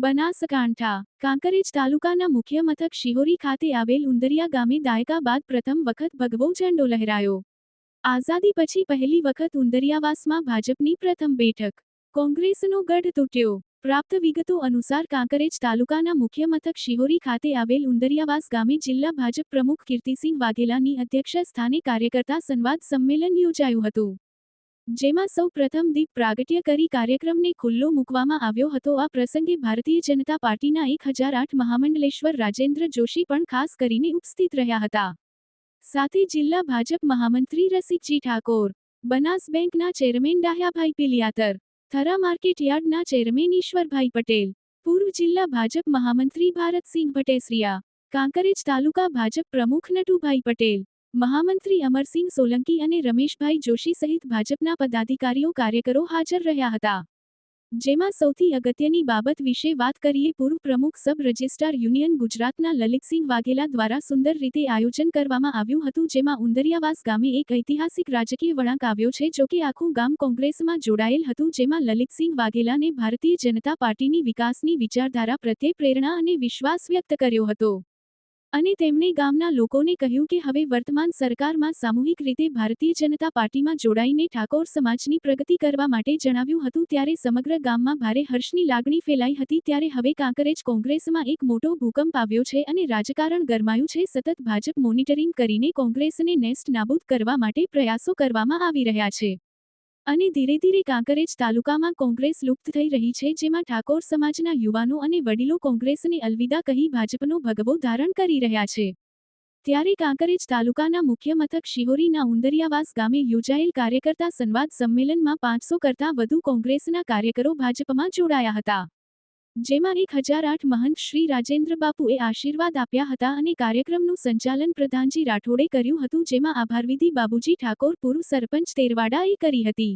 બનાસકાંઠા કાંકરેજ તાલુકાના મુખ્ય મથક શિહોરી ખાતે આવેલ ઉંદરિયા ગામે દાયકા બાદ પ્રથમ વખત ભગવો ઝંડો લહેરાયો। આઝાદી પછી પહેલી વખત ઉંદરિયાવાસમાં ભાજપની પ્રથમ બેઠક, કોંગ્રેસનો ગઢ તૂટ્યો। પ્રાપ્ત વિગતો અનુસાર કાંકરેજ તાલુકાના મુખ્ય મથક શિહોરી ખાતે આવેલ ઉંદરિયાવાસ ગામે જિલ્લા ભાજપ પ્રમુખ કીર્તિસિંહ વાઘેલાની અધ્યક્ષ સ્થાને કાર્યકર્તા સંવાદ સંમેલન યોજાયું હતું, જેમાં સૌ પ્રથમ દીપ પ્રાગટ્ય કરી કાર્યક્રમને ખુલ્લો મૂકવામાં આવ્યો હતો। આ પ્રસંગે ભારતીય જનતા પાર્ટીના 1008 મહામંડલેશ્વર રાજેન્દ્ર જોશી પણ ખાસ કરીને ઉપસ્થિત રહ્યા હતા। સાથે જિલ્લા ભાજપ મહામંત્રી રસિકજી ઠાકોર, બનાસ બેંકના ચેરમેન ડાહ્યાભાઈ પિલિયાતર, થરા માર્કેટ યાર્ડના ચેરમેન ઈશ્વરભાઈ પટેલ, પૂર્વ જિલ્લા ભાજપ મહામંત્રી ભારતસિંહ ભટેસરિયા, કાંકરેજ તાલુકા ભાજપ પ્રમુખ નટુભાઈ પટેલ, મહામંત્રી અમરસિંહ સોલંકી અને રમેશભાઈ જોશી સહિત ભાજપના પદાધિકારીઓ કાર્યકરો હાજર રહ્યા હતા। જેમાં સૌથી અગત્યની બાબત વિશે વાત કરીએ પૂર્વ પ્રમુખ સબ રજિસ્ટ્રાર યુનિયન ગુજરાતના લલિતસિંહ વાઘેલા દ્વારા સુંદર રીતે આયોજન કરવામાં આવ્યું હતું, જેમાં ઉંદરિયાવાસ ગામે એક ઐતિહાસિક રાજકીય વળાંક આવ્યો છે। જોકે આખું ગામ કોંગ્રેસમાં જોડાયેલ હતું, જેમાં લલિતસિંહ વાઘેલાને ભારતીય જનતા પાર્ટીની વિકાસની વિચારધારા પ્રત્યે પ્રેરણા અને વિશ્વાસ વ્યક્ત કર્યો હતો અને તેમણે ગામના લોકોને કહ્યું કે હવે વર્તમાન સરકારમાં સામૂહિક રીતે ભારતીય જનતા પાર્ટીમાં જોડાઈને ઠાકોર સમાજની પ્રગતિ કરવા માટે જણાવ્યું હતું। ત્યારે સમગ્ર ગામમાં ભારે હર્ષની લાગણી ફેલાઈ હતી। ત્યારે હવે કાંકરેજ કોંગ્રેસમાં એક મોટો ભૂકંપ આવ્યો છે અને રાજકારણ ગરમાયું છે। સતત ભાજપ મોનિટરિંગ કરીને કોંગ્રેસને નેસ્ત નાબૂદ કરવા માટે પ્રયાસો કરવામાં આવી રહ્યા છે અને ધીરે ધીરે કાંકરેજ તાલુકામાં કોંગ્રેસ લુપ્ત થઈ રહી છે, જેમાં ઠાકોર સમાજના યુવાનો અને વડીલો કોંગ્રેસને અલવિદા કહી ભાજપનો ભગવો ધારણ કરી રહ્યા છે। ત્યારે કાંકરેજ તાલુકાના મુખ્ય મથક શિહોરીના ઉંદરિયાવાસ ગામે યોજાયેલ કાર્યકર્તા સંવાદ સંમેલનમાં 500 કરતાં વધુ કોંગ્રેસના કાર્યકરો ભાજપમાં જોડાયા હતા, જેમાં 1008 મહંત શ્રી રાજેન્દ્ર બાપુએ આશીર્વાદ આપ્યા હતા અને કાર્યક્રમનું સંચાલન પ્રધાનજી રાઠોડે કર્યું હતું, જેમાં આભારવિધિ બાબુજી ઠાકોર પૂર્વ સરપંચ તેરવાડાએ કરી હતી।